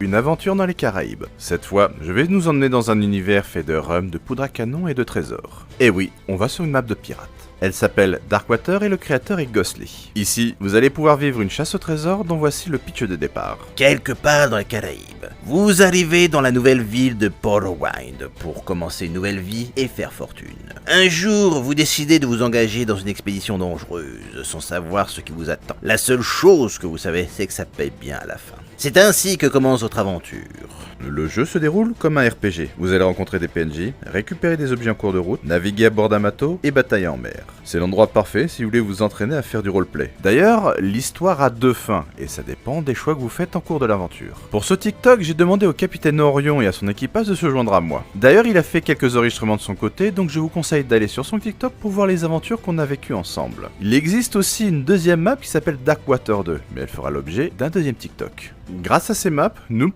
Une aventure dans les Caraïbes. Cette fois, je vais nous emmener dans un univers fait de rhum, de poudre à canon et de trésors. Et oui, on va sur une map de pirates. Elle s'appelle Darkwater et le créateur est Ghostly. Ici, vous allez pouvoir vivre une chasse au trésor dont voici le pitch de départ. Quelque part dans les Caraïbes, vous arrivez dans la nouvelle ville de Portwind pour commencer une nouvelle vie et faire fortune. Un jour, vous décidez de vous engager dans une expédition dangereuse sans savoir ce qui vous attend. La seule chose que vous savez, c'est que ça paye bien à la fin. C'est ainsi que commence votre aventure. Le jeu se déroule comme un RPG. Vous allez rencontrer des PNJ, récupérer des objets en cours de route, naviguer à bord d'un bateau et batailler en mer. C'est l'endroit parfait si vous voulez vous entraîner à faire du roleplay. D'ailleurs, l'histoire a deux fins, et ça dépend des choix que vous faites en cours de l'aventure. Pour ce TikTok, j'ai demandé au capitaine Orion et à son équipage de se joindre à moi. D'ailleurs, il a fait quelques enregistrements de son côté, donc je vous conseille d'aller sur son TikTok pour voir les aventures qu'on a vécues ensemble. Il existe aussi une deuxième map qui s'appelle Darkwater 2, mais elle fera l'objet d'un deuxième TikTok. Grâce à ces maps, nous